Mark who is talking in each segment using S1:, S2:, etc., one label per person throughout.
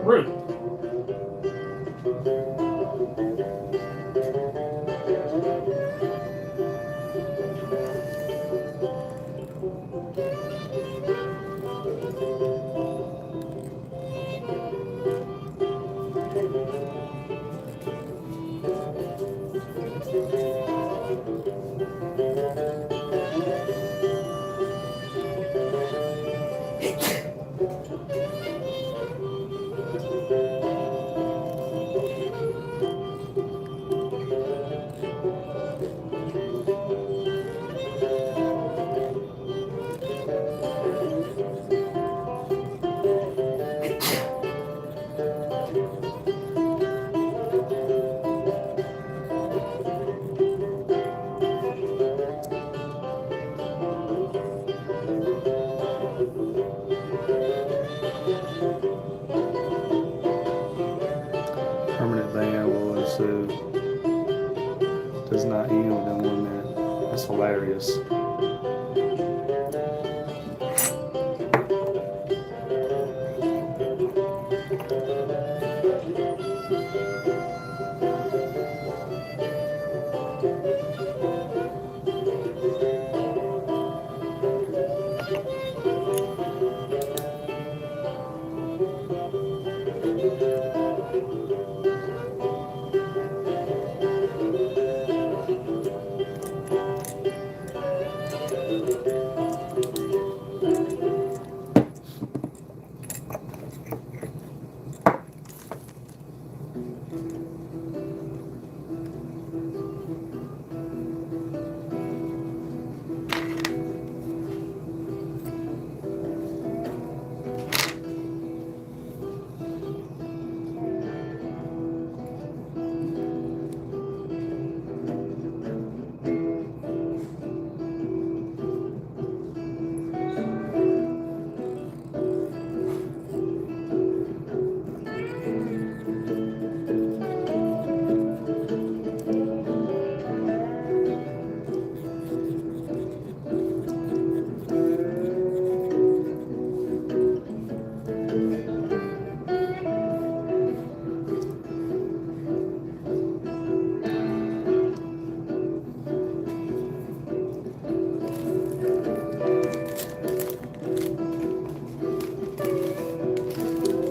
S1: Ruth.
S2: Permanent ban will ensue. Does not end within 1 minute. That's hilarious.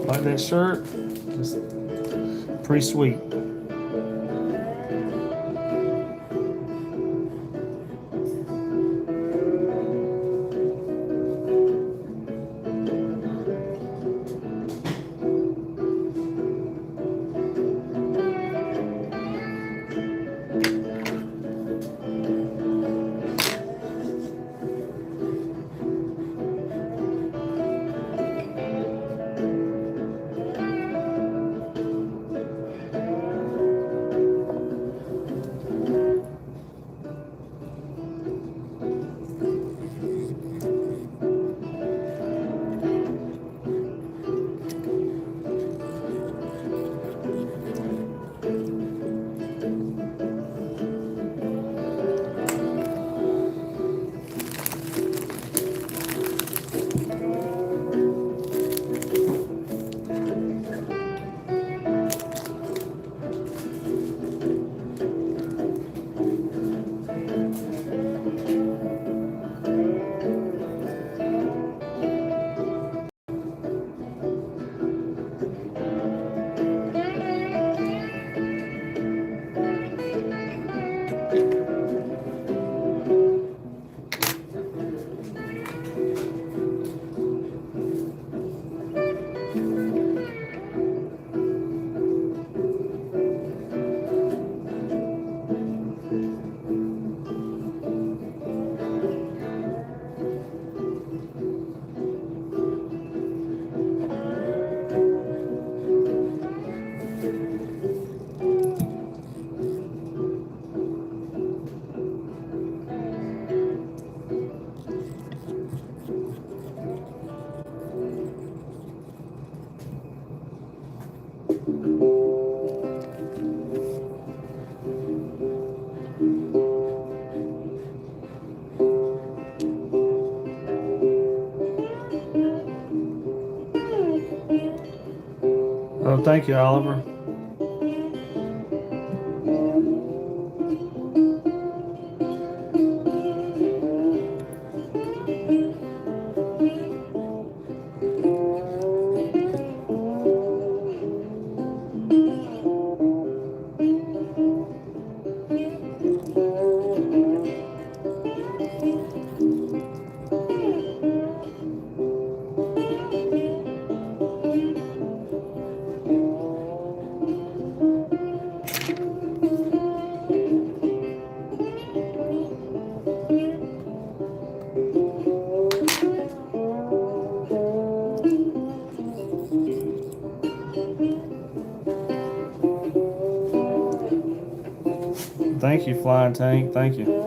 S2: Like that shirt? It's pretty sweet. Well, thank you, Oliver. Thank you, Flying Tank. Thank you.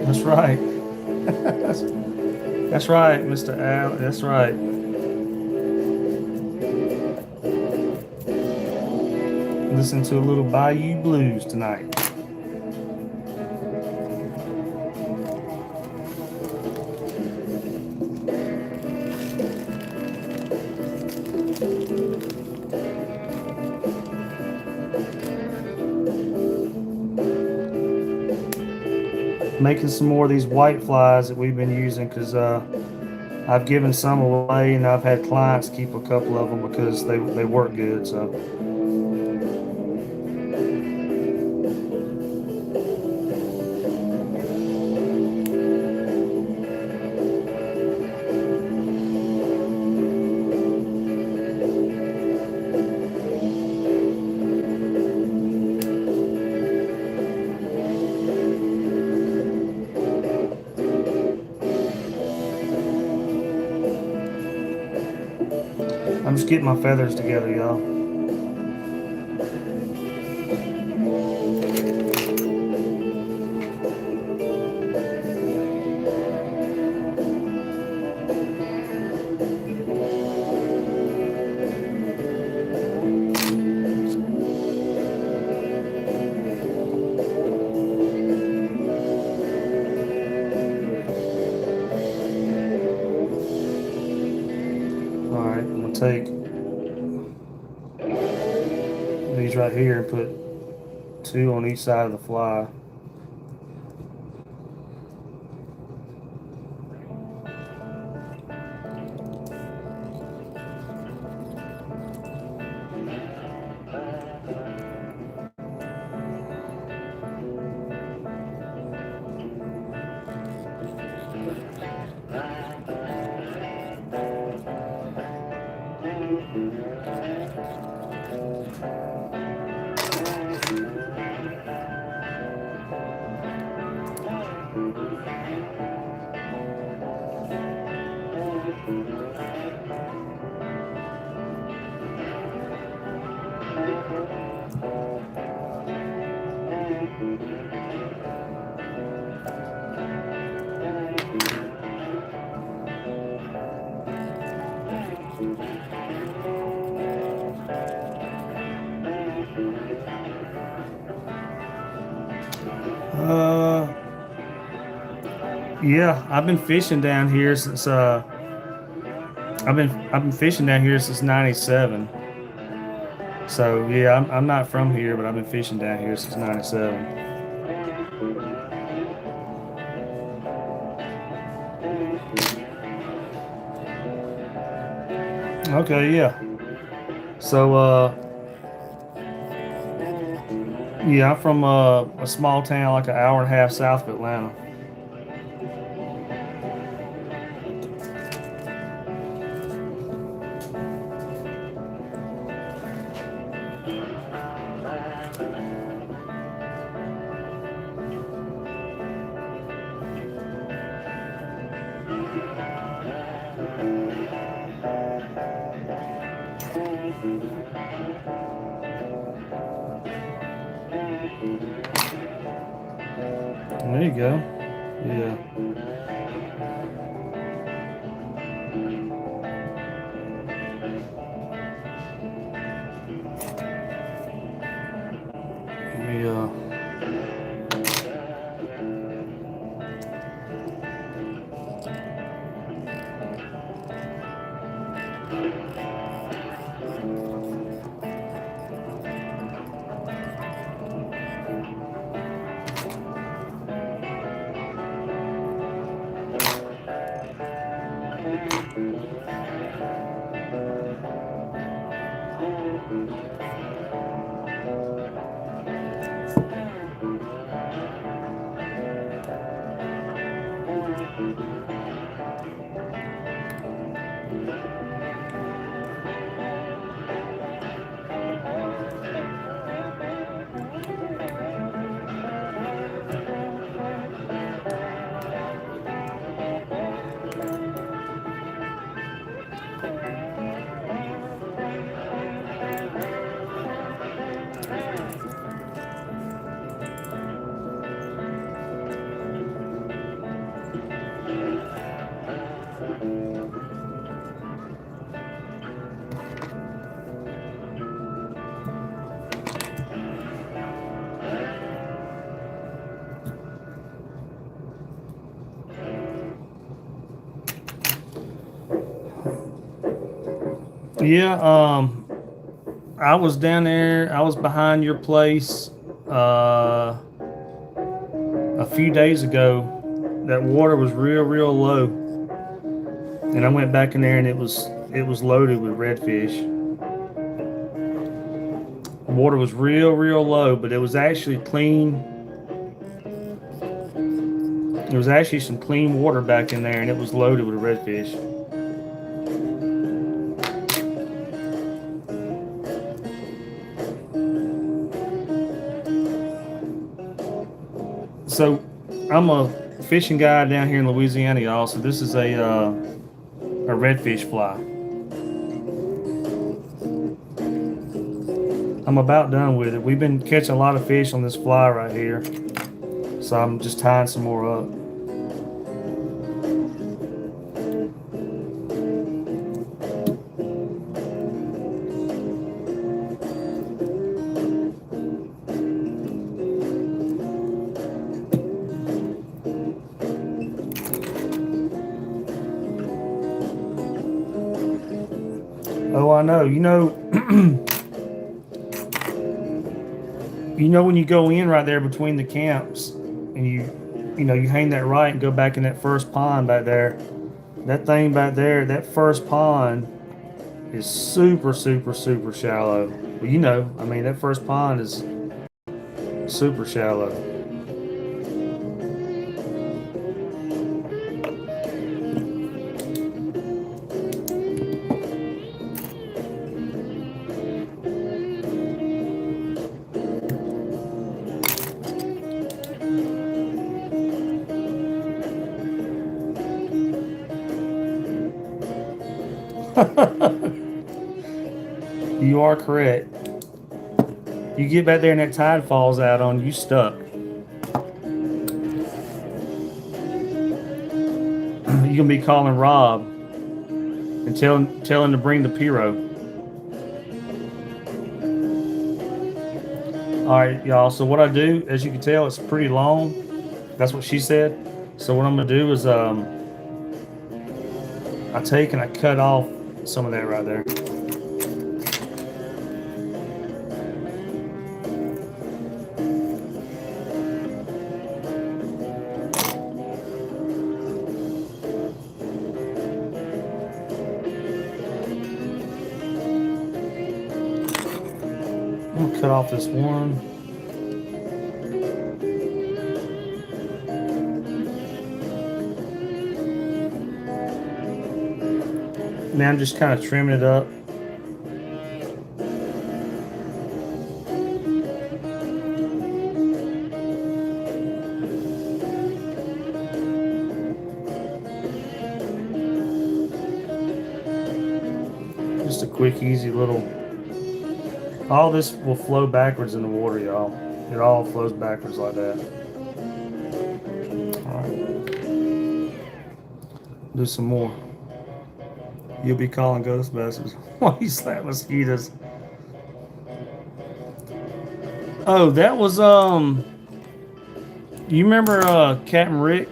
S2: That's right. That's right, Mr. Al. That's right. Listen to a little Bayou Blues tonight. Making some more of these white flies that we've been using because I've given some away and I've had clients keep a couple of them because they work good. So I'm just getting my feathers together, y'all. All right, I'm gonna take these right here and put 2 on each side of the fly. Yeah, I've been fishing down here since I've been fishing down here since '97. So yeah, I'm not from here, but I've been fishing down here since '97. Okay, yeah. So yeah, I'm from a small town like an hour and a half south of Atlanta. There you go. Yeah. Yeah. Yeah, I was down there. I was behind your place uh, a few days ago. That water was real low, and I went back in there and it was loaded with redfish. The water was real low, but it was actually clean. There was actually some clean water back in there, and it was loaded with redfish. So I'm a fishing guide down here in Louisiana, y'all. So this is a redfish fly. I'm about done with it. We've been catching a lot of fish on this fly right here, so I'm just tying some more up. Oh, I know. You know when you go in right there between the camps, and you hang that right and go back in that first pond back there. That thing back there, that first pond is super shallow. But I mean, that first pond is super shallow. You are correct. You get back there and that tide falls out on you, stuck. you're gonna be calling Rob and tell him to bring the Piro. All right, y'all. So what I do, as you can tell, it's pretty long. That's what she said. So what I'm gonna do is I take and I cut off some of that right there. I'm gonna cut off this one. Now I'm just kind of trimming it up. Just a quick, easy little. All this will flow backwards in the water, y'all. It all flows backwards like that. All right. Do some more. You'll be calling Ghostbusters while you slap mosquitoes. Oh, that was you remember Captain Rick?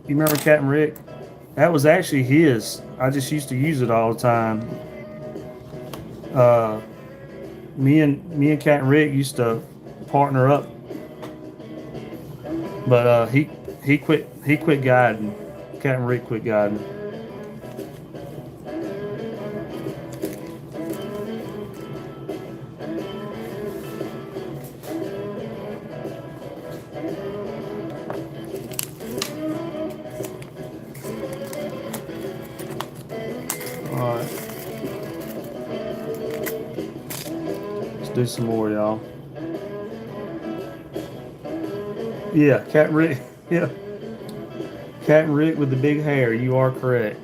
S2: You remember Captain Rick? That was actually his. I just used to use it all the time. Me and Captain Rick used to partner up, but he quit guiding. Captain Rick quit guiding. All right. Do some more, y'all. Yeah, Captain Rick. Yeah, Captain Rick with the big hair. You are correct.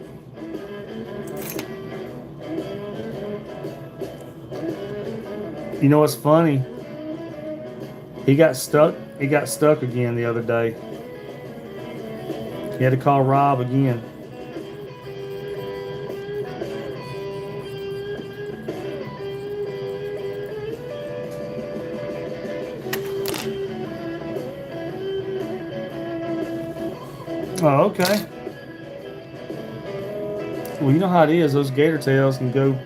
S2: You know what's funny? He got stuck. He got stuck again the other day. He had to call Rob again. Oh, okay. Well, you know how it is. Those gator tails can go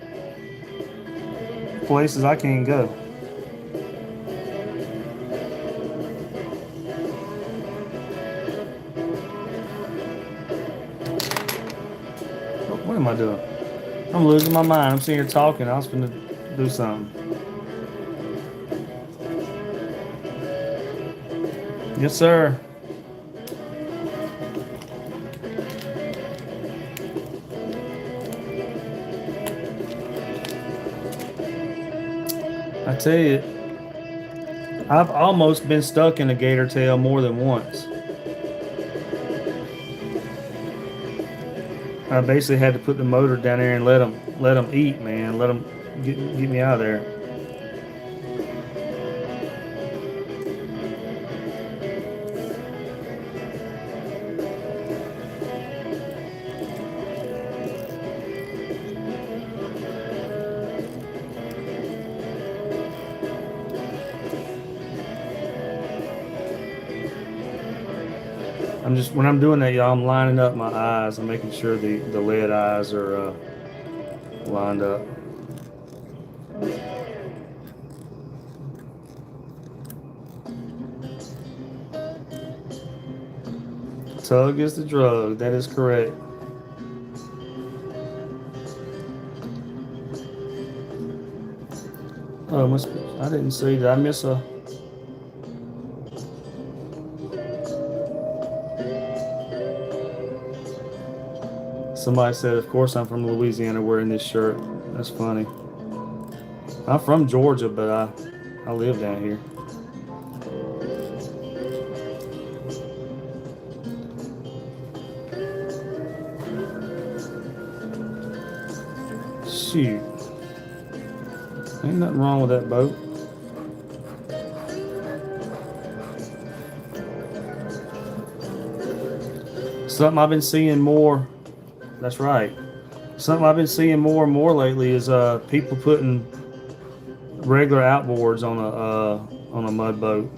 S2: places I can't go. What am I doing? I'm losing my mind. I'm sitting here talking. I was going to do something. Yes, sir. I tell you, I've almost been stuck in a gator tail more than once. I basically had to put the motor down there and let them eat, man. Let them get me out of there. When I'm doing that, y'all, I'm lining up my eyes. I'm making sure the lead eyes are lined up. Tug is the drug. That is correct. Oh, I didn't see. Did I miss a? Somebody said, of course I'm from Louisiana wearing this shirt. That's funny. I'm from Georgia, but I live down here. Shoot. Ain't nothing wrong with that boat. Something I've been seeing more. That's right. Something I've been seeing more and more lately is people putting regular outboards on a mud boat.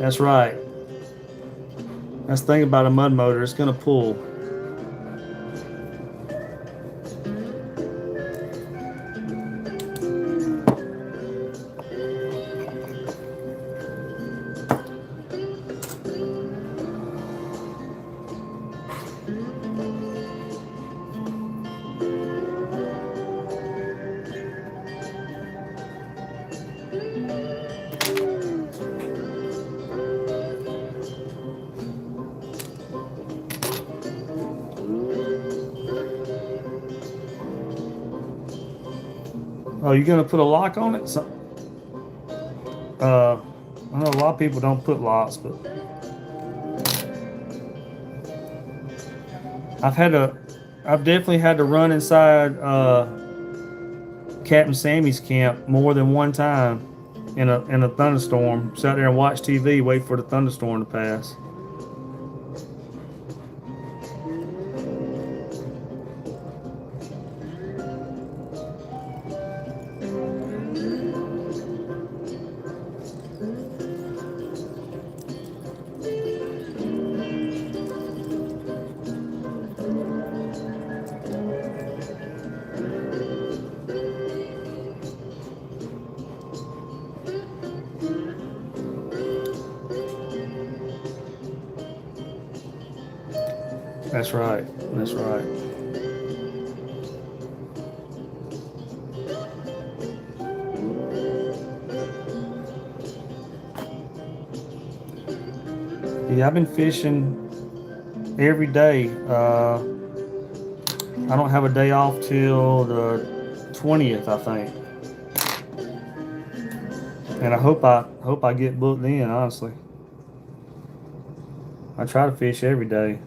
S2: That's right. That's the thing about a mud motor, it's gonna pull. Oh, you're gonna put a lock on it? I know a lot of people don't put locks, but I've definitely had to run inside Captain Sammy's camp more than one time in a thunderstorm. Sit there and watch TV, wait for the thunderstorm to pass. That's right. That's right. Yeah, I've been fishing every day. I don't have a day off till the 20th, I think. And I hope I get booked in, honestly. I try to fish every day.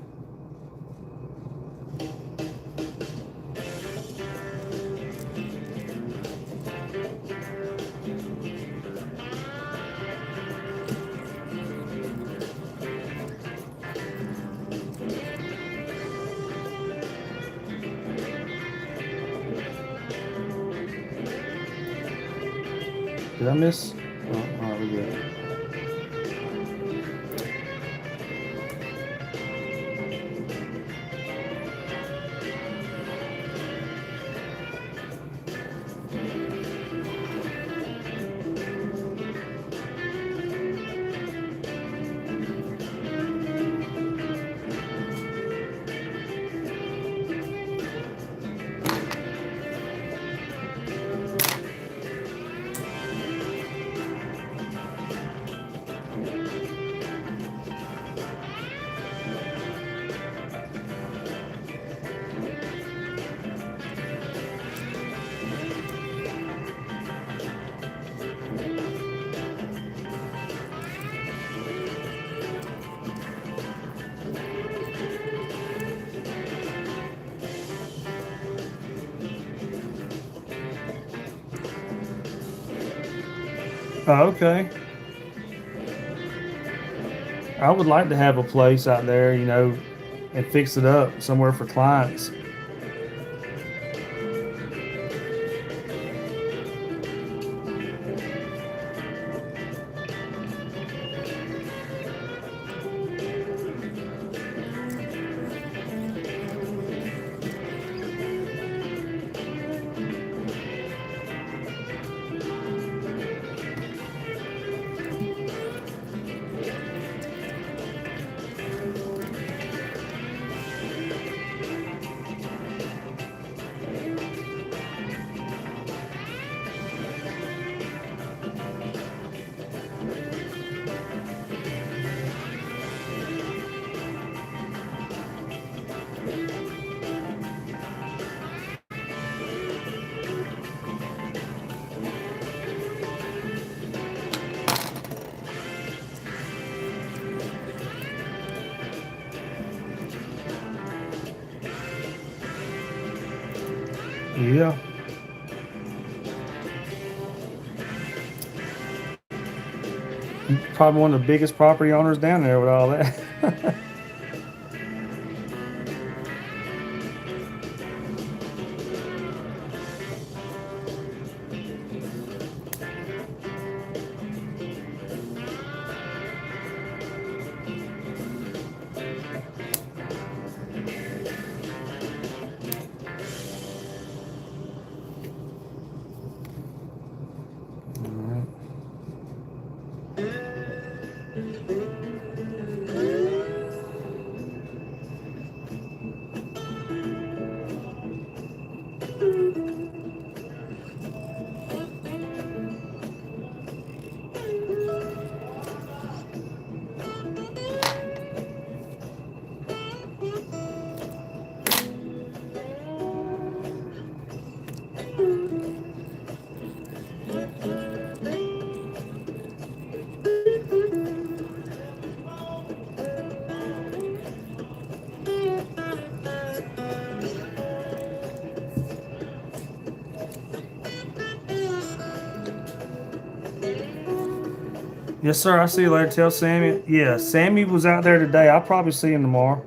S2: Did I miss? Oh, all right, we're good. Oh, okay. I would like to have a place out there, and fix it up somewhere for clients. Yeah. Probably one of the biggest property owners down there with all that. Alright. Yes, sir. I see you later. Tell Sammy. Yeah, Sammy was out there today. I'll probably see him tomorrow.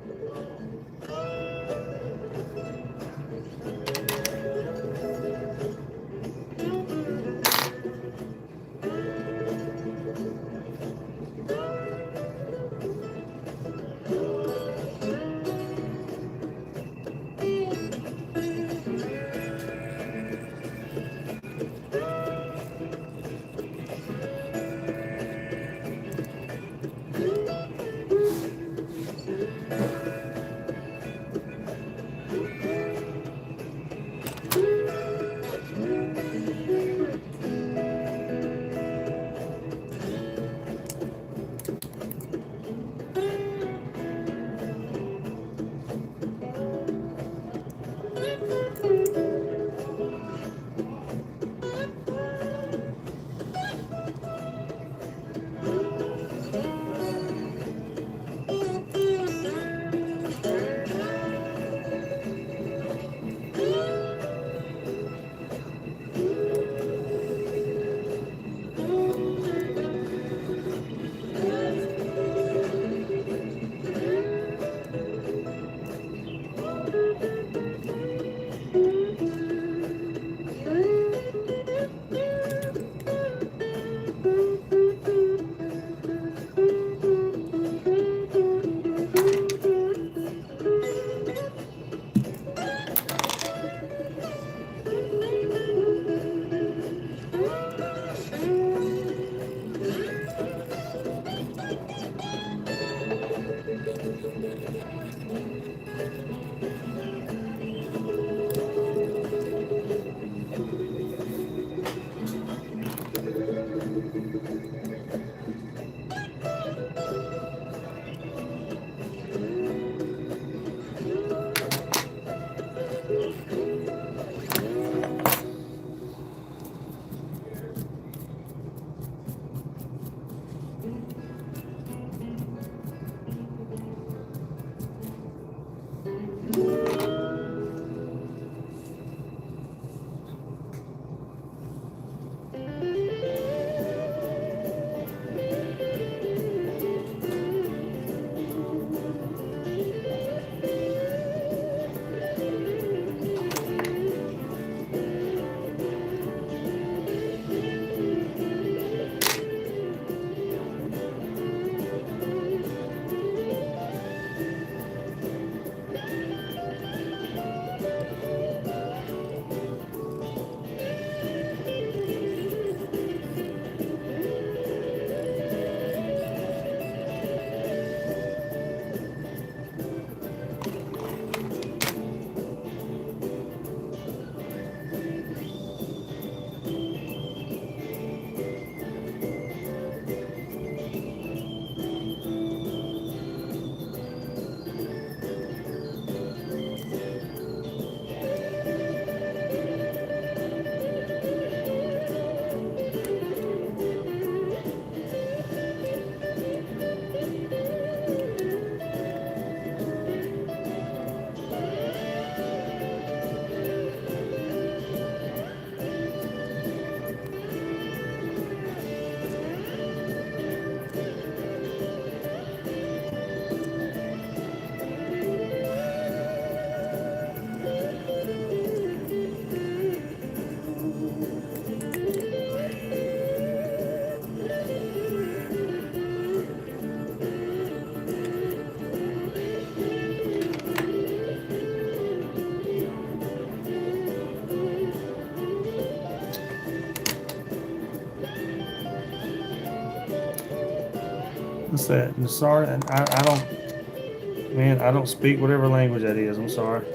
S2: What's that? I'm sorry. I don't, man, I don't speak whatever language that is. I'm sorry.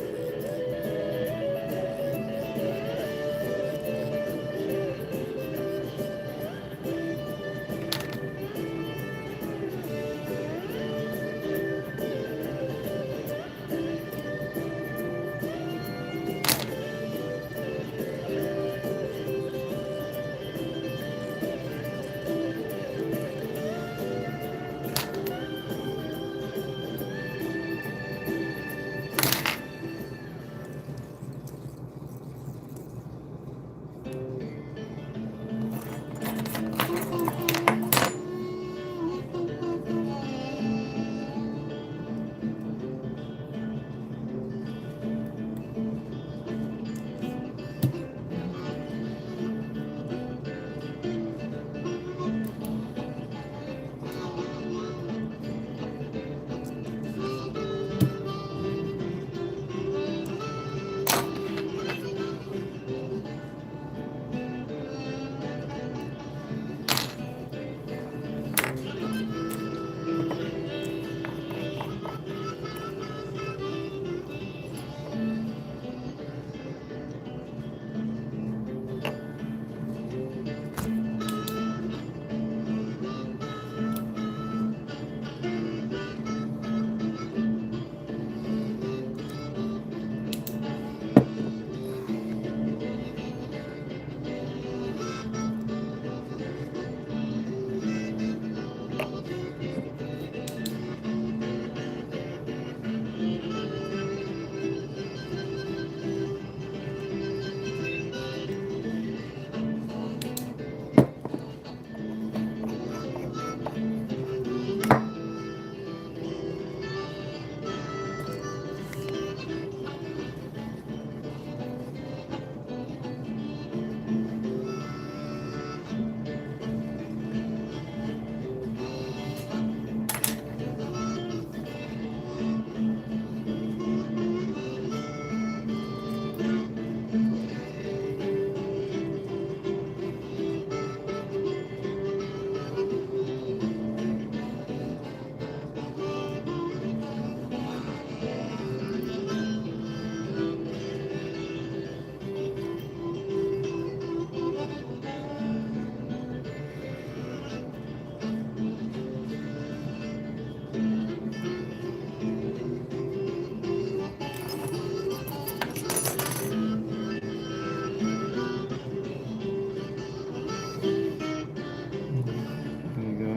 S2: There you go.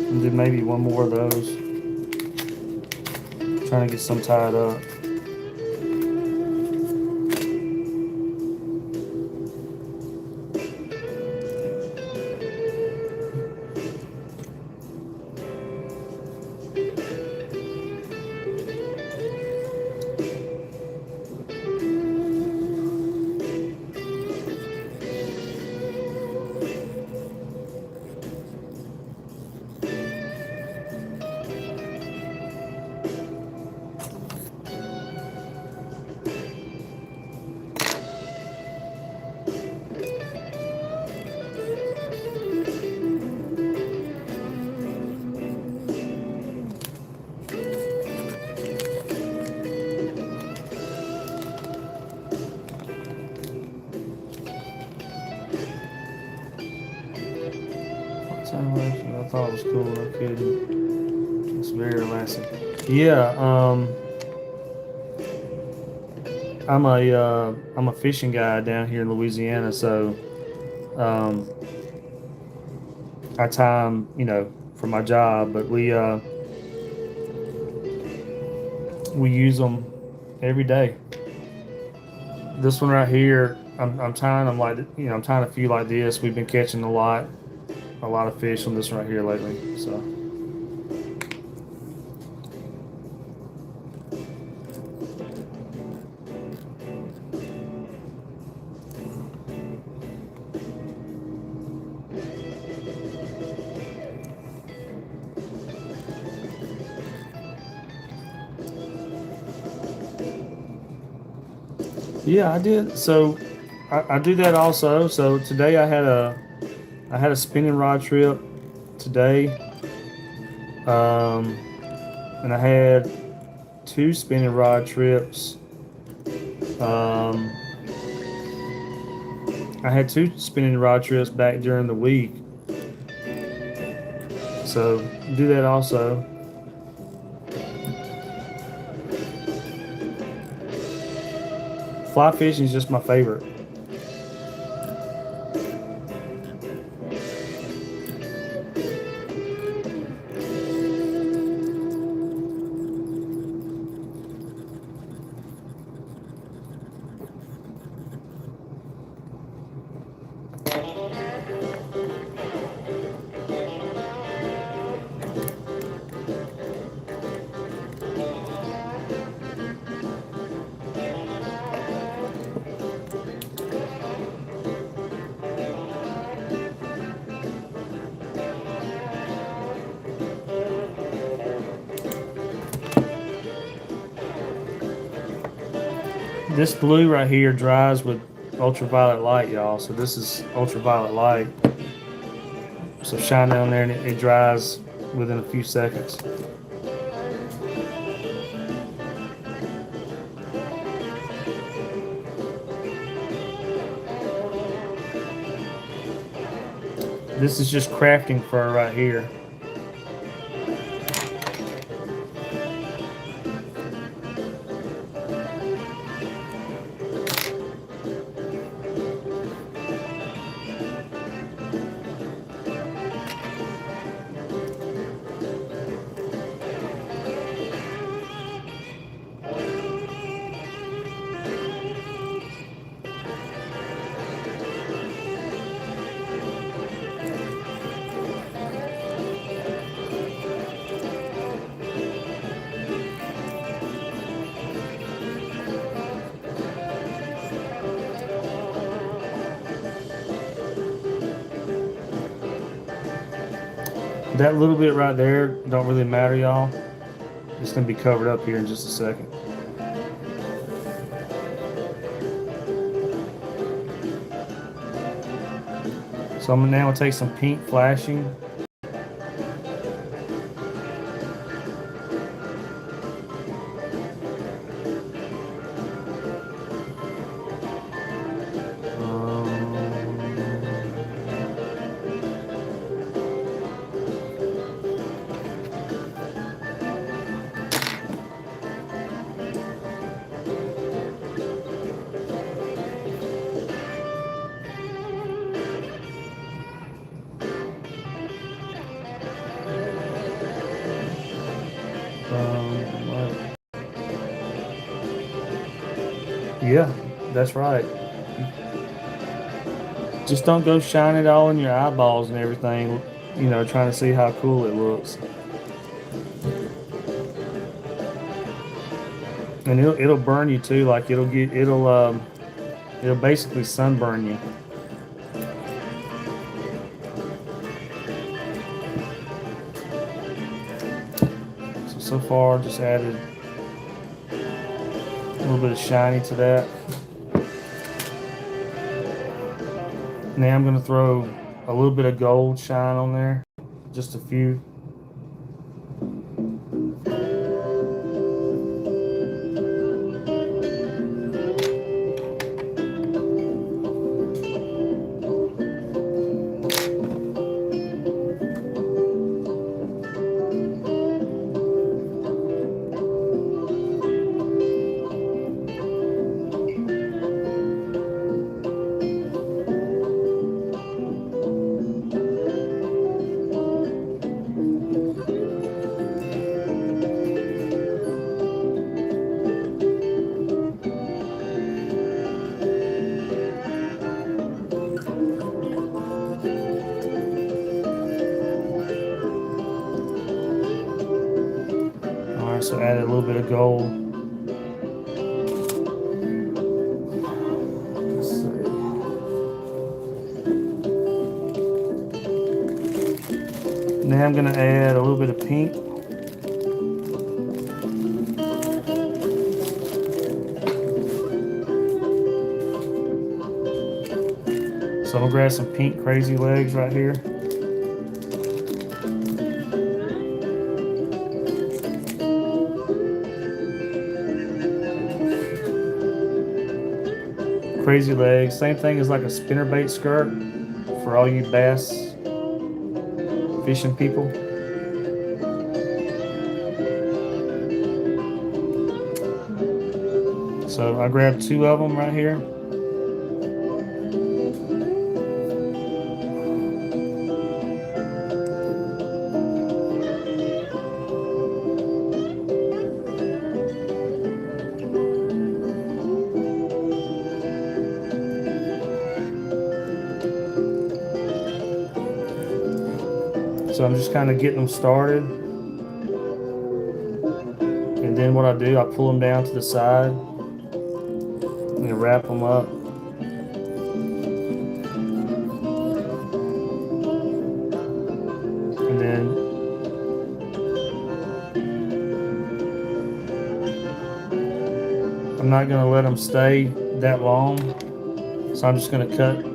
S2: And then maybe one more of those. Trying to get some tied up. I thought it was cool. No kidding. It's very relaxing. Yeah. I'm a fishing guy down here in Louisiana, so um, I time, for my job, but we use them every day. This one right here, I'm tying them like, I'm tying a few like this. We've been catching a lot of fish on this one right here lately. So Yeah, I did. So I do that also. So today I had a spinning rod trip today, um, and I had two spinning rod trips. Um, I had two spinning rod trips back during the week. So do that also. Fly fishing is just my favorite. This blue right here dries with ultraviolet light, y'all. So this is ultraviolet light. So shine down there and it dries within a few seconds. This is just crafting fur right here. That little bit right there don't really matter, y'all. It's gonna be covered up here in just a second. So I'm now gonna take some pink flashing. Yeah, that's right. Just don't go shine it all in your eyeballs and everything, trying to see how cool it looks. And it'll burn you too, like it'll basically sunburn you. So far just added a little bit of shiny to that. Now I'm going to throw a little bit of gold shine on there, just a few. So added a little bit of gold. Let's see. Now I'm going to add a little bit of pink. So I'm gonna grab some pink crazy legs right here. Crazy legs, same thing as like a spinnerbait skirt for all you bass fishing people. So I grabbed 2 of them right here. So I'm just kind of getting them started. And then what I do, I pull them down to the side and wrap them up. And then I'm not going to let them stay that long. So I'm just going to cut.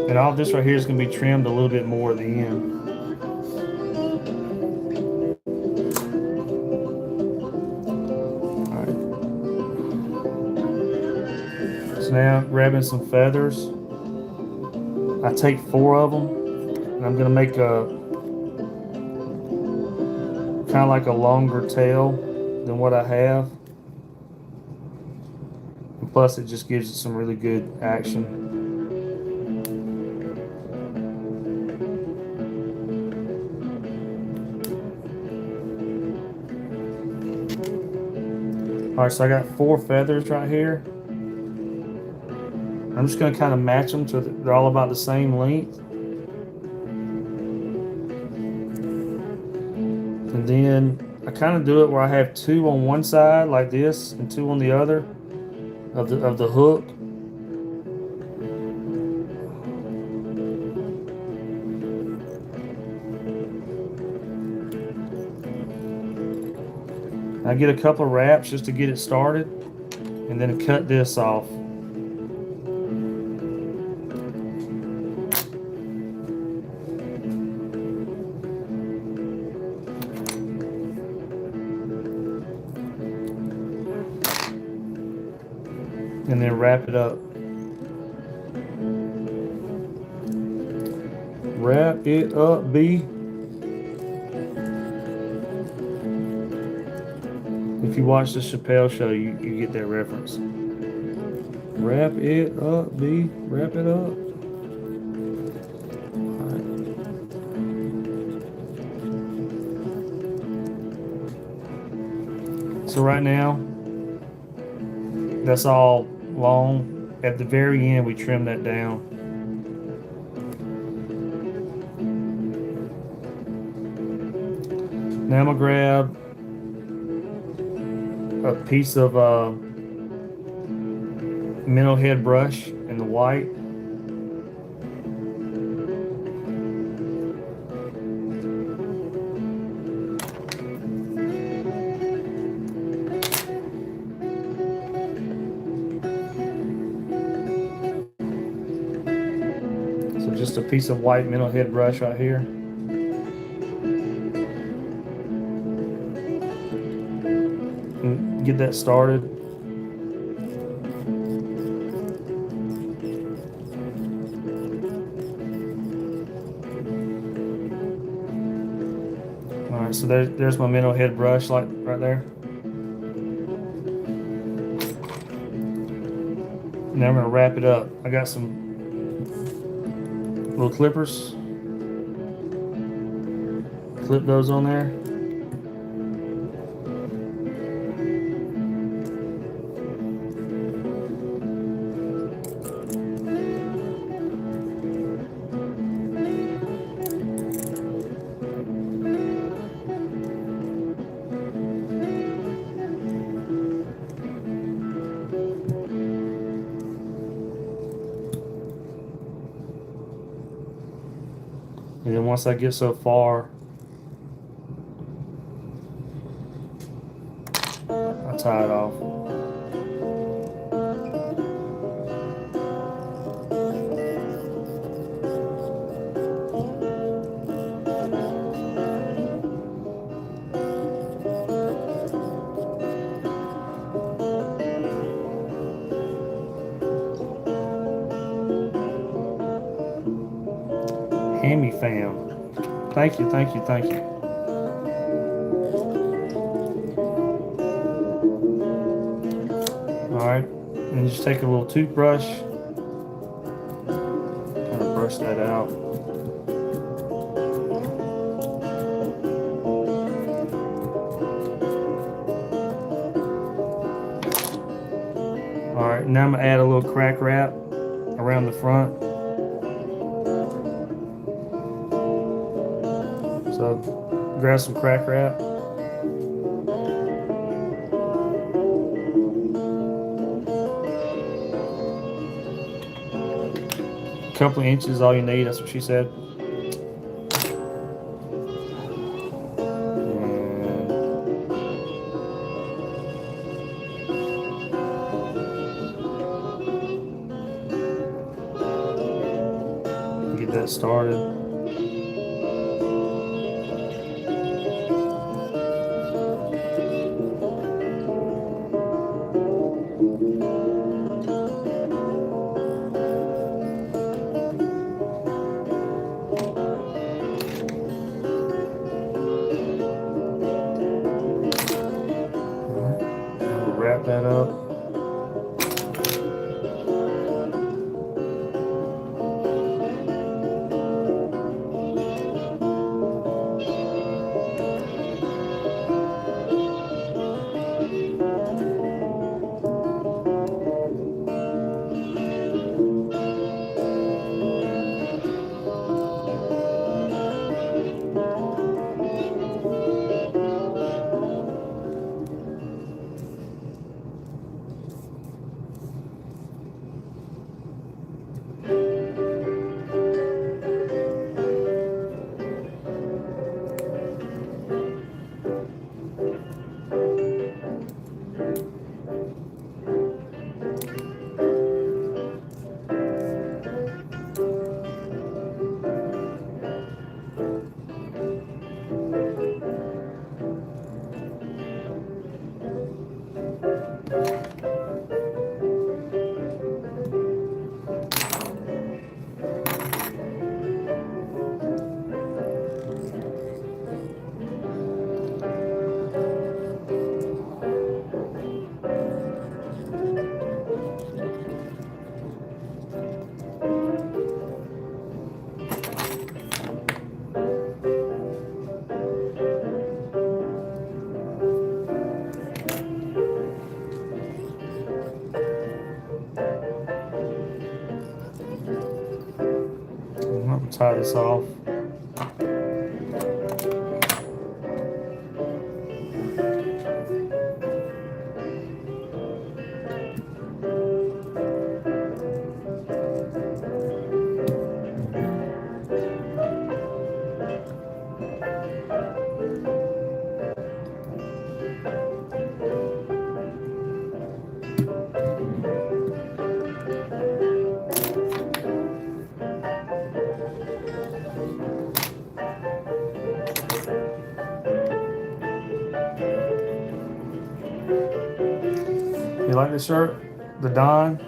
S2: And all this right here is going to be trimmed a little bit more at the end. All right. So now grabbing some feathers. I take 4 of them and I'm going to make a kind of like a longer tail than what I have. And plus it just gives it some really good action. All right, so I got 4 feathers right here. I'm just going to kind of match them so that they're all about the same length. And then I kind of do it where I have 2 on one side like this and 2 on the other of the hook. I get a couple of wraps just to get it started, and then cut this off. And then wrap it up. Wrap it up, B. If you watch the Chappelle Show, you get that reference. Wrap it up, B. Wrap it up. All right. So right now, that's all long. At the very end, we trim that down. Now I'm gonna grab a piece of minnow head brush in the white. So just a piece of white minnow head brush right here. And get that started. All right, so there's my minnow head brush, like right there. Now I'm gonna wrap it up. I got some little clippers. Clip those on there. And then once I get so far, I tie it off. Hammy fam. Thank you, thank you, thank you. Alright, and just take a little toothbrush, kind of brush that out. Alright, now I'm going to add a little crack wrap around the front. So grab some crack wrap. A couple of inches is all you need, that's what she said. And get that started. Wrap that up. I'm going to tie this off. You like this shirt? The Don?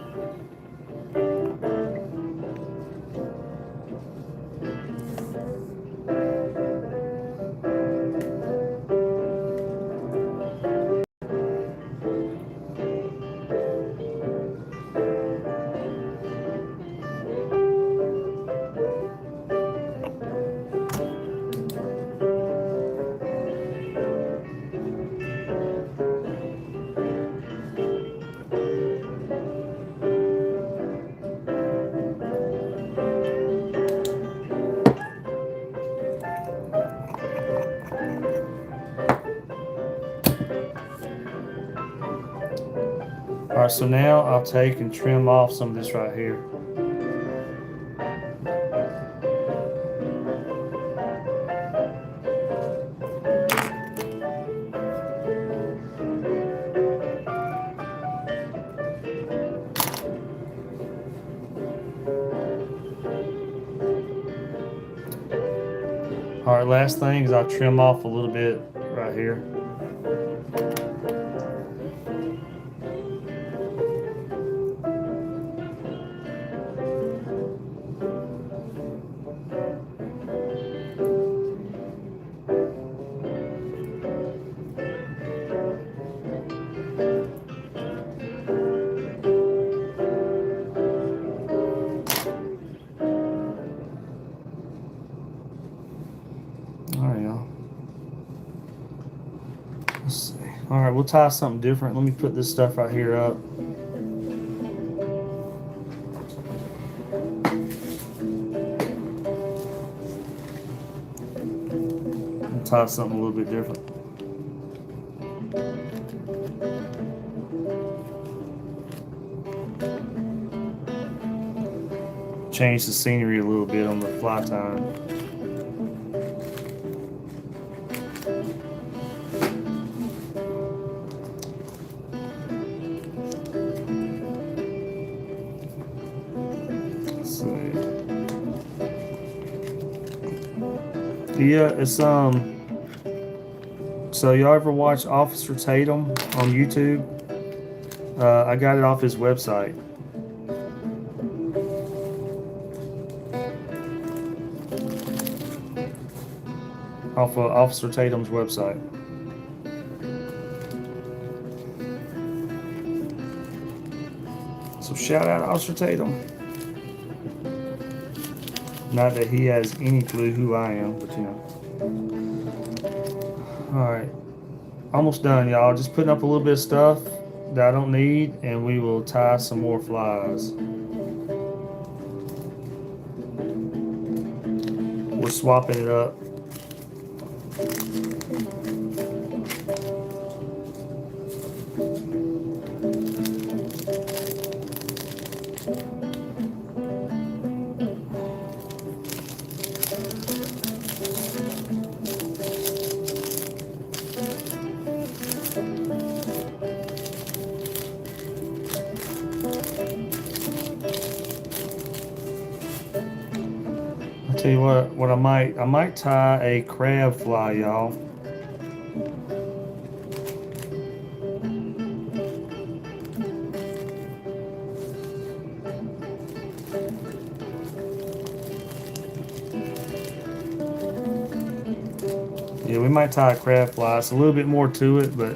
S2: All right, so now I'll take and trim off some of this right here. All right, last thing is I'll trim off a little bit right here. All right, y'all. Let's see. All right, we'll tie something different. Let me put this stuff right here up. We'll tie something a little bit different. Change the scenery a little bit on the fly time. Let's see. Yeah, it's so y'all ever watch Officer Tatum on YouTube? I got it off his website. Off of Officer Tatum's website. So shout out Officer Tatum. Not that he has any clue who I am, but you know. Alright. Almost done, y'all. Just putting up a little bit of stuff that I don't need, and we will tie some more flies. We're swapping it up. Tell you what I might tie a crab fly, y'all. Yeah, we might tie a crab fly. It's a little bit more to it, but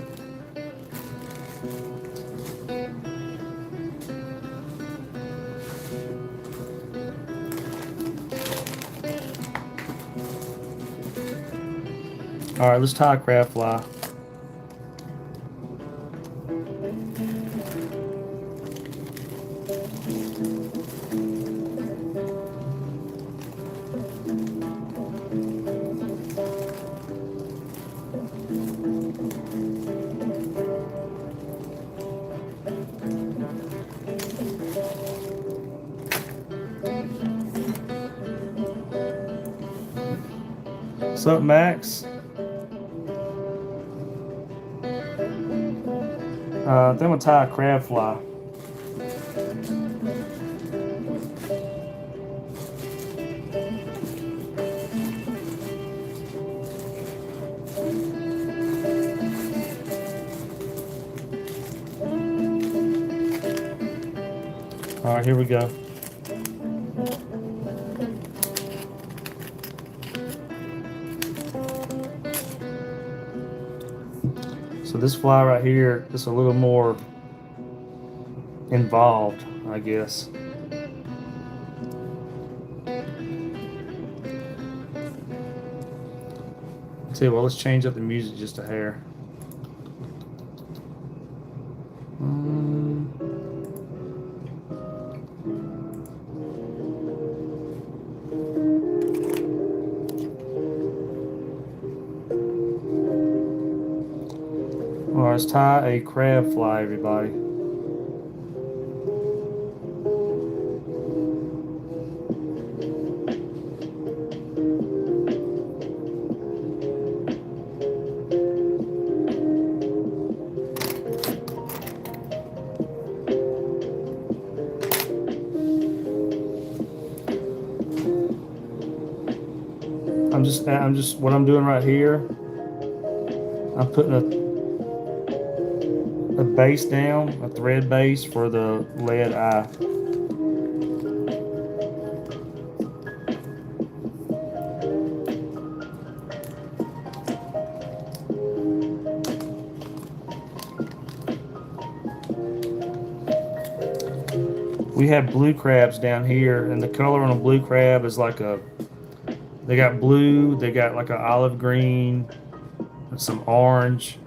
S2: all right, let's tie a crab fly. What's up, Max? I think I'm gonna tie a crab fly. All right, here we go. So this fly right here is a little more involved, I guess. Tell you what, let's change up the music just a hair. All right, let's tie a crab fly, everybody. I'm just what I'm doing right here. I'm putting a base down, a thread base for the lead eye. We have blue crabs down here, and the color on a blue crab is like they got blue, they got like an olive green, and some orange.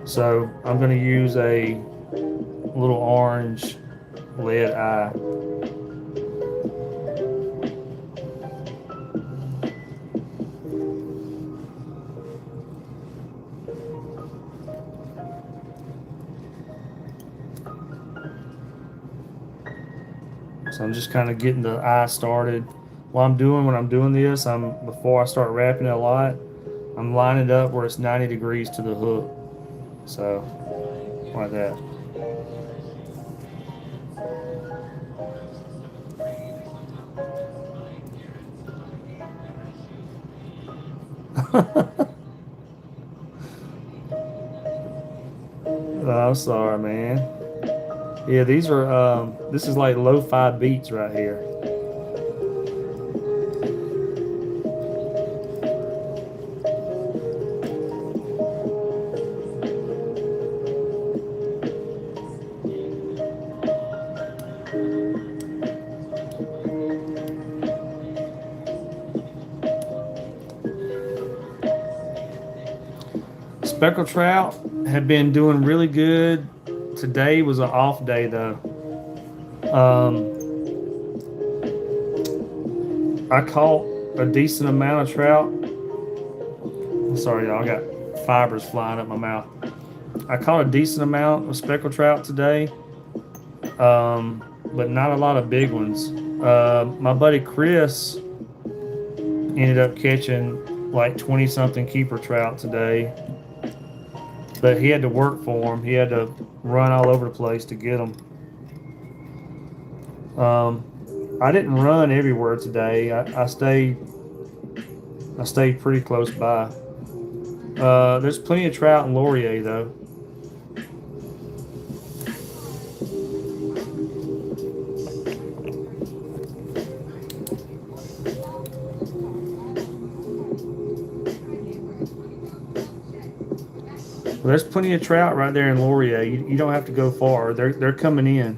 S2: So I'm going to use a little orange lead eye. So I'm just kind of getting the eye started. When I'm doing this, before I start wrapping it a lot, I'm lining it up where it's 90 degrees to the hook. So like that. Oh, I'm sorry, man. Yeah, these are this is like lo-fi beats right here. Speckled trout have been doing really good. Today was an off day though. I caught a decent amount of trout. Sorry, y'all, I got fibers flying up my mouth. I caught a decent amount of speckled trout today, but not a lot of big ones. My buddy Chris ended up catching like 20 something keeper trout today, but he had to work for them. He had to run all over the place to get them. I didn't run everywhere today. I stayed pretty close by. There's plenty of trout in Laurier though. Well, there's plenty of trout right there in Laurier. You don't have to go far. They're coming in.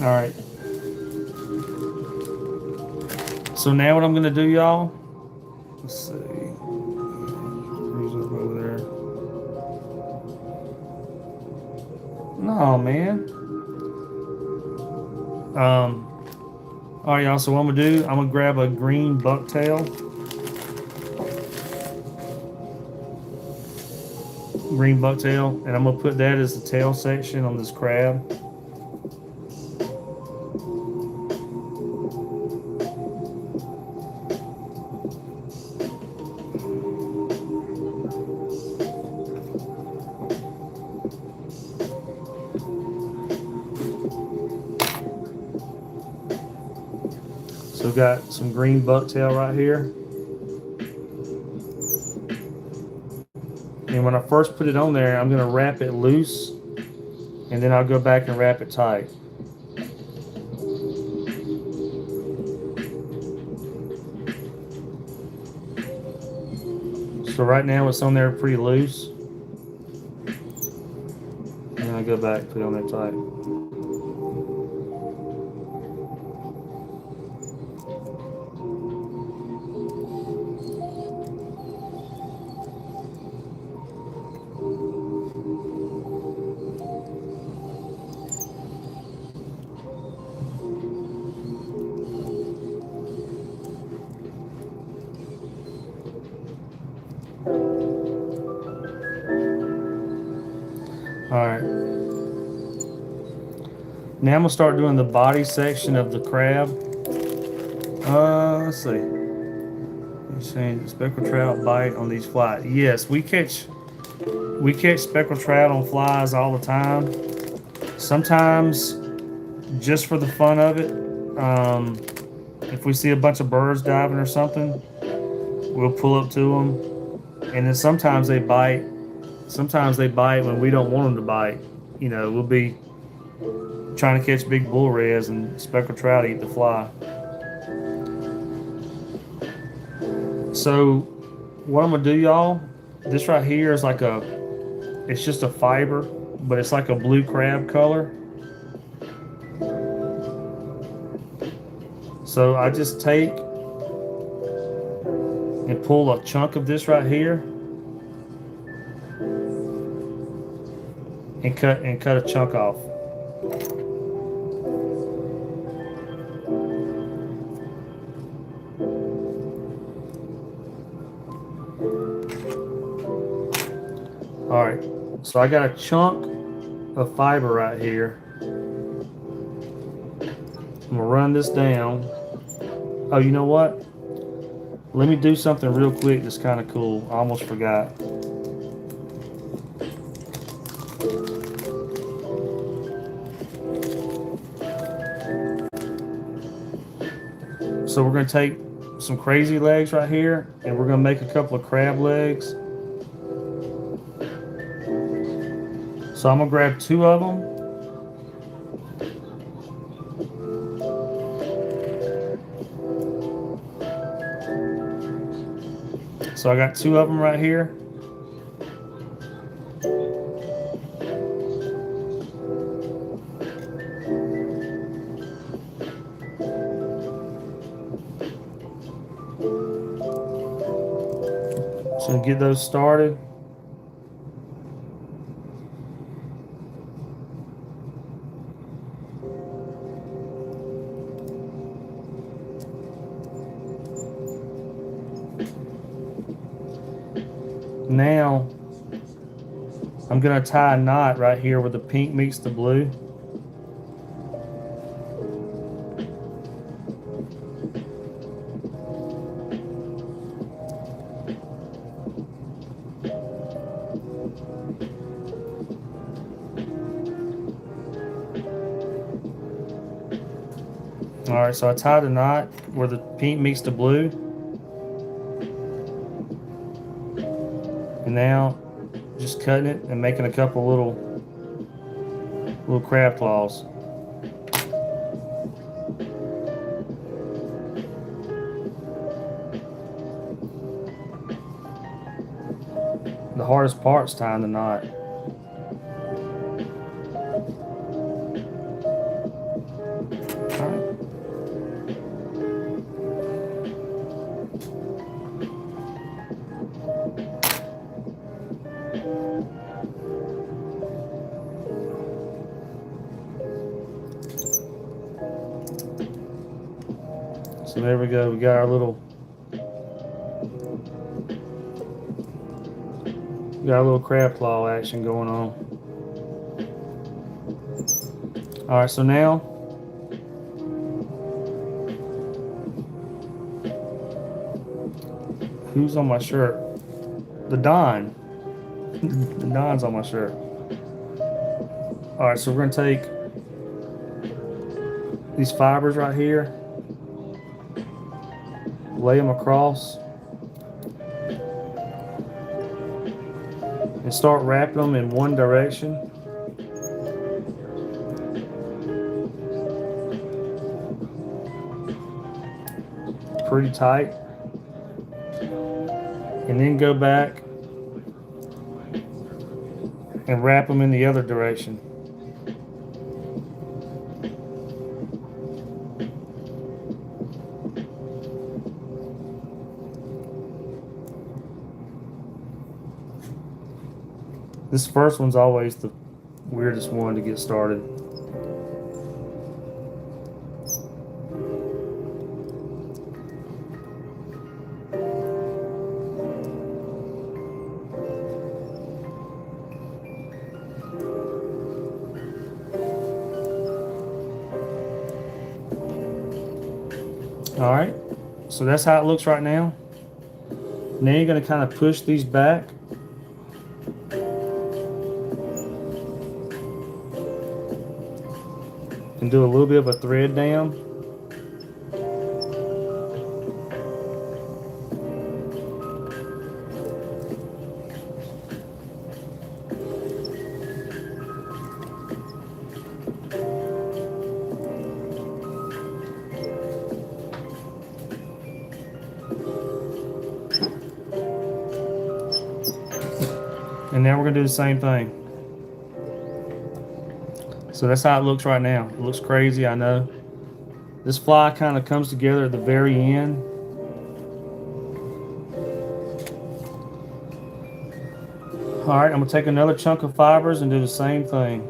S2: All right. So now what I'm gonna do, y'all? Let's see. Who's up over there? No, man. All right, y'all. So what I'm gonna do? I'm gonna grab a green bucktail. Green bucktail, and I'm gonna put that as the tail section on this crab. So we've got some green bucktail right here. And when I first put it on there, I'm going to wrap it loose, and then I'll go back and wrap it tight. So right now it's on there pretty loose. And then I go back and put it on there tight. All right. Now I'm gonna start doing the body section of the crab. Let's see. You're saying speckled trout bite on these flies. Yes, we catch speckled trout on flies all the time. Sometimes, just for the fun of it, if we see a bunch of birds diving or something, we'll pull up to them. And then sometimes they bite. Sometimes they bite when we don't want them to bite. We'll be trying to catch big bull reds and speckled trout eat the fly. So what I'm gonna do, y'all, this right here is it's just a fiber, but it's like a blue crab color. So I just take and pull a chunk of this right here and cut a chunk off. All right, so I got a chunk of fiber right here. I'm gonna run this down. Oh, you know what? Let me do something real quick that's kind of cool. I almost forgot. So we're gonna take some crazy legs right here, and we're gonna make a couple of crab legs. So I'm gonna grab 2 of them. So I got 2 of them right here. So get those started. Now, I'm going to tie a knot right here where the pink meets the blue. All right, so I tied a knot where the pink meets the blue. And now just cutting it and making a couple little crab claws. The hardest part's tying the knot. So there we go. We got our little crab claw action going on. All right, so now who's on my shirt? The Don. The Don's on my shirt. All right, so we're gonna take these fibers right here, lay them across, and start wrapping them in one direction. Pretty tight. And then go back and wrap them in the other direction. This first one's always the weirdest one to get started. All right, so that's how it looks right now. Now you're going to kind of push these back. and do a little bit of a thread down. And now we're gonna do the same thing. So that's how it looks right now. It looks crazy, I know. This fly kind of comes together at the very end. All right, I'm gonna take another chunk of fibers and do the same thing.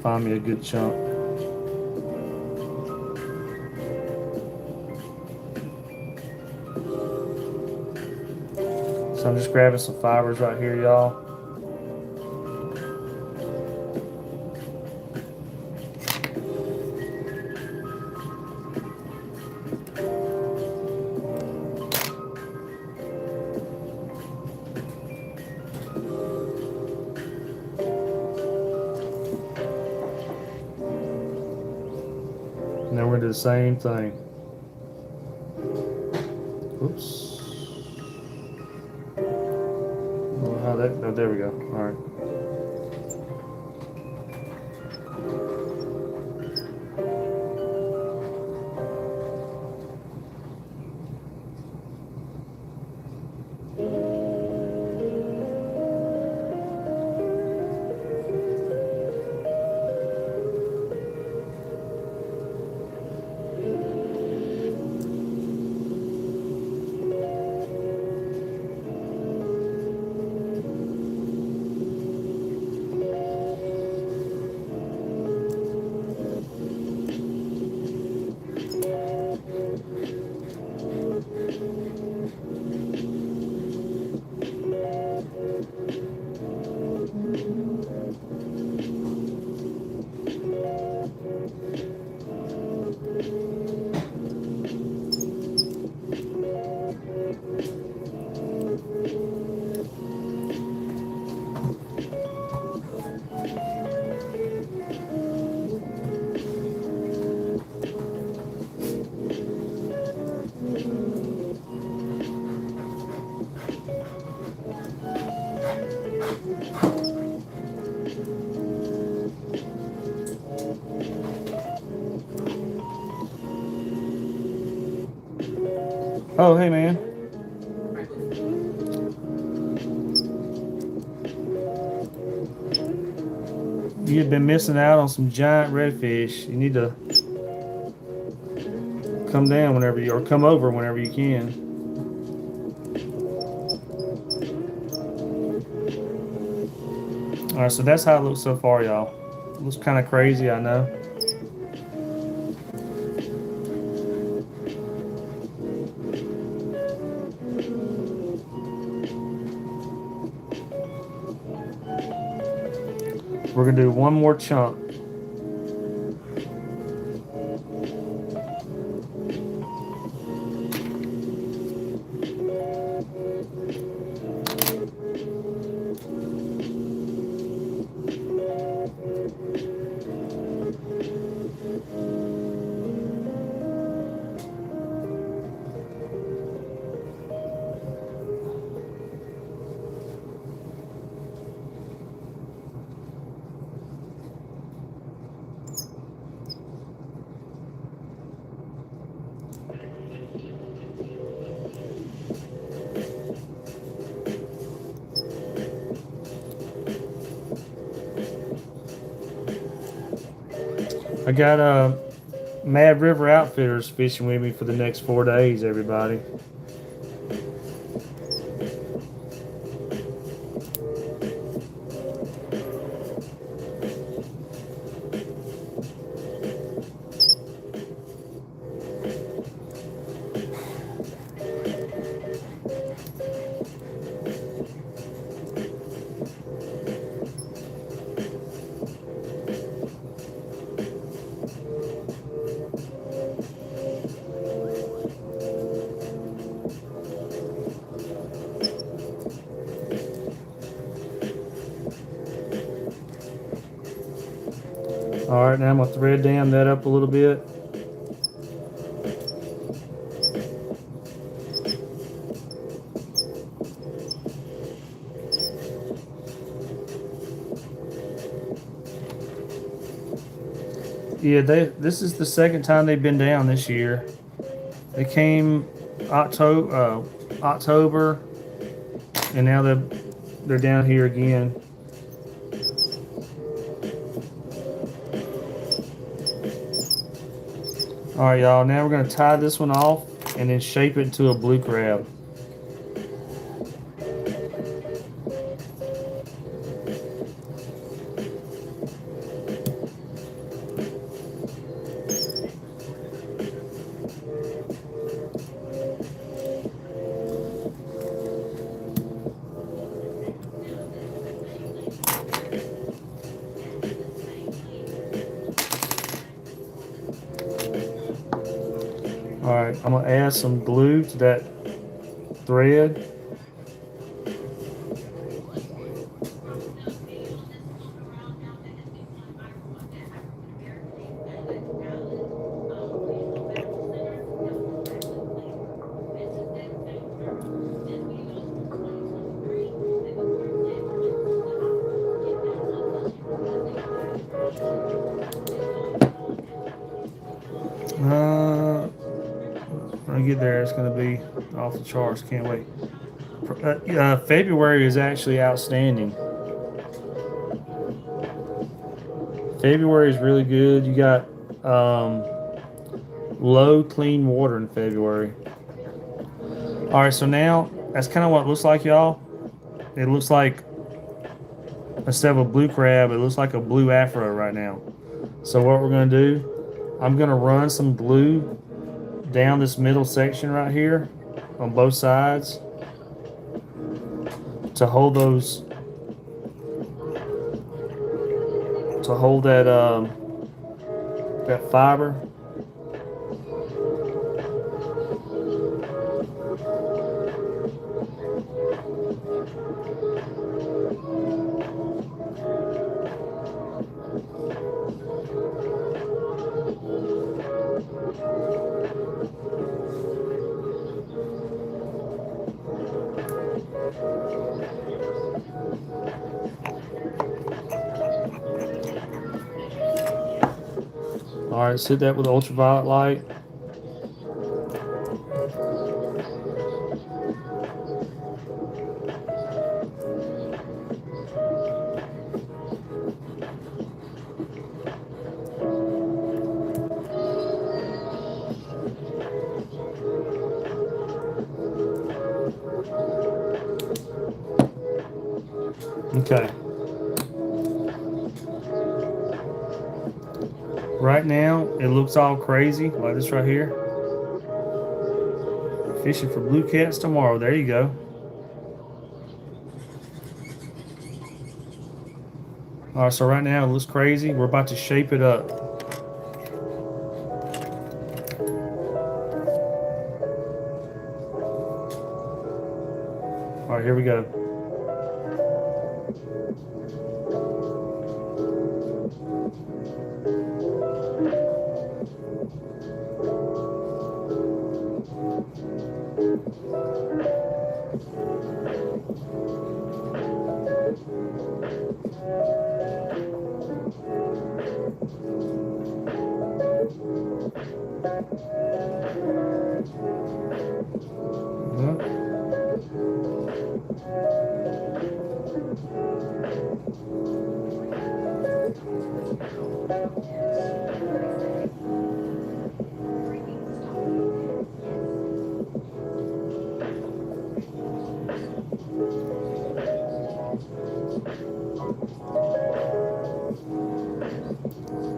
S2: Find me a good chunk. So I'm just grabbing some fibers right here, y'all. And then we're gonna do the same thing. Oops. Oh, how that? Oh, there we go. All right. Oh, hey, man. You've been missing out on some giant redfish. You need to come down whenever you, or come over whenever you can. All right, so that's how it looks so far, y'all. It looks kind of crazy, I know. We're gonna do one more chunk. I got Mad River Outfitters fishing with me for the next 4 days, everybody. All right, now I'm gonna thread down that up a little bit. Yeah, this is the second time they've been down this year. They came October, and now they're down here again. All right, y'all. Now we're gonna tie this one off and then shape it into a blue crab. All right, I'm gonna add some glue to that thread. When I get there, it's gonna be off the charts. Can't wait. February is actually outstanding. February is really good. You got low clean water in February. All right, so now that's kind of what it looks like, y'all. It looks like, instead of a blue crab, it looks like a blue afro right now. So what we're gonna do, I'm gonna run some glue down this middle section right here on both sides to hold those, to hold that that fiber. All right, let's hit that with ultraviolet light. Okay. Right now, it looks all crazy, like this right here. Fishing for blue cats tomorrow. There you go. All right, so right now it looks crazy. We're about to shape it up. All right, here we go.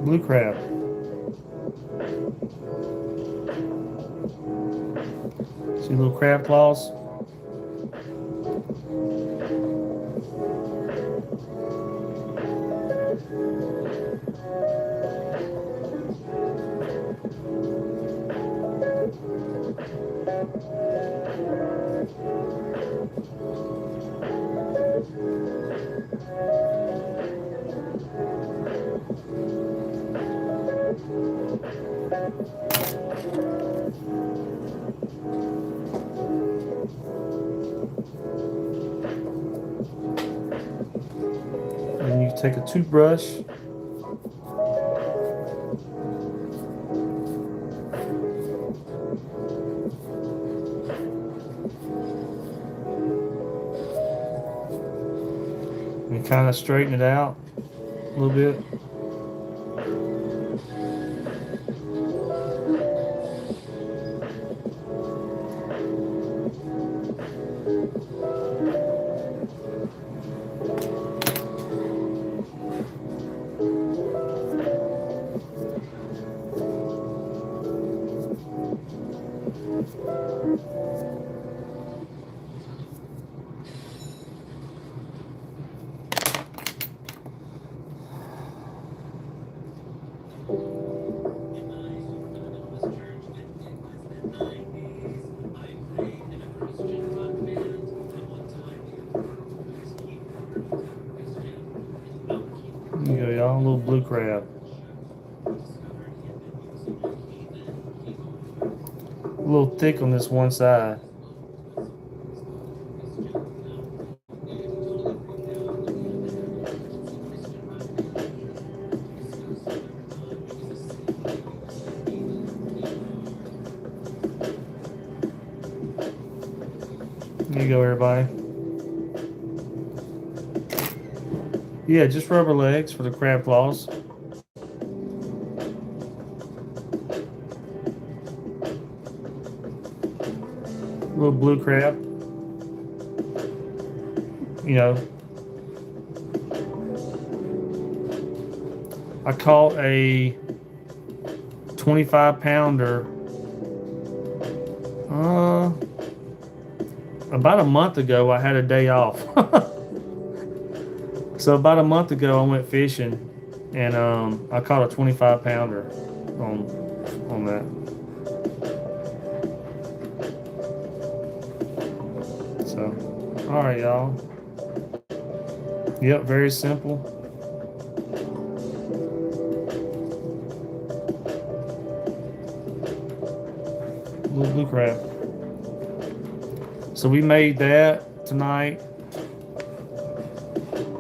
S2: Blue crab. See little crab claws? And you take a toothbrush. And kind of straighten it out a little bit. There you go, y'all. A little blue crab. A little thick on this one side. There you go, everybody. Yeah, just rubber legs for the crab claws. Little blue crab. You know, I caught a 25-pounder about a month ago. I had a day off. So about a month ago I went fishing and I caught a 25-pounder on that. So, all right, y'all. Yep, very simple. Little blue crab. So we made that tonight,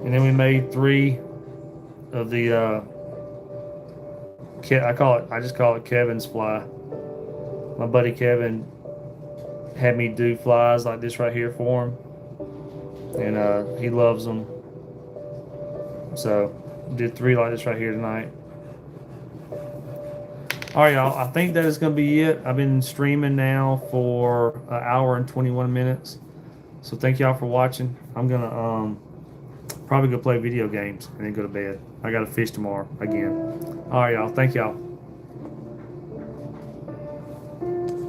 S2: and then we made 3 of the I just call it Kevin's fly. My buddy Kevin had me do flies like this right here for him, and he loves them. So did 3 like this right here tonight. All right, y'all. I think that is going to be it. I've been streaming now for an hour and 21 minutes. So thank y'all for watching. I'm going to probably go play video games and then go to bed. I got to fish tomorrow again. All right, y'all. Thank y'all.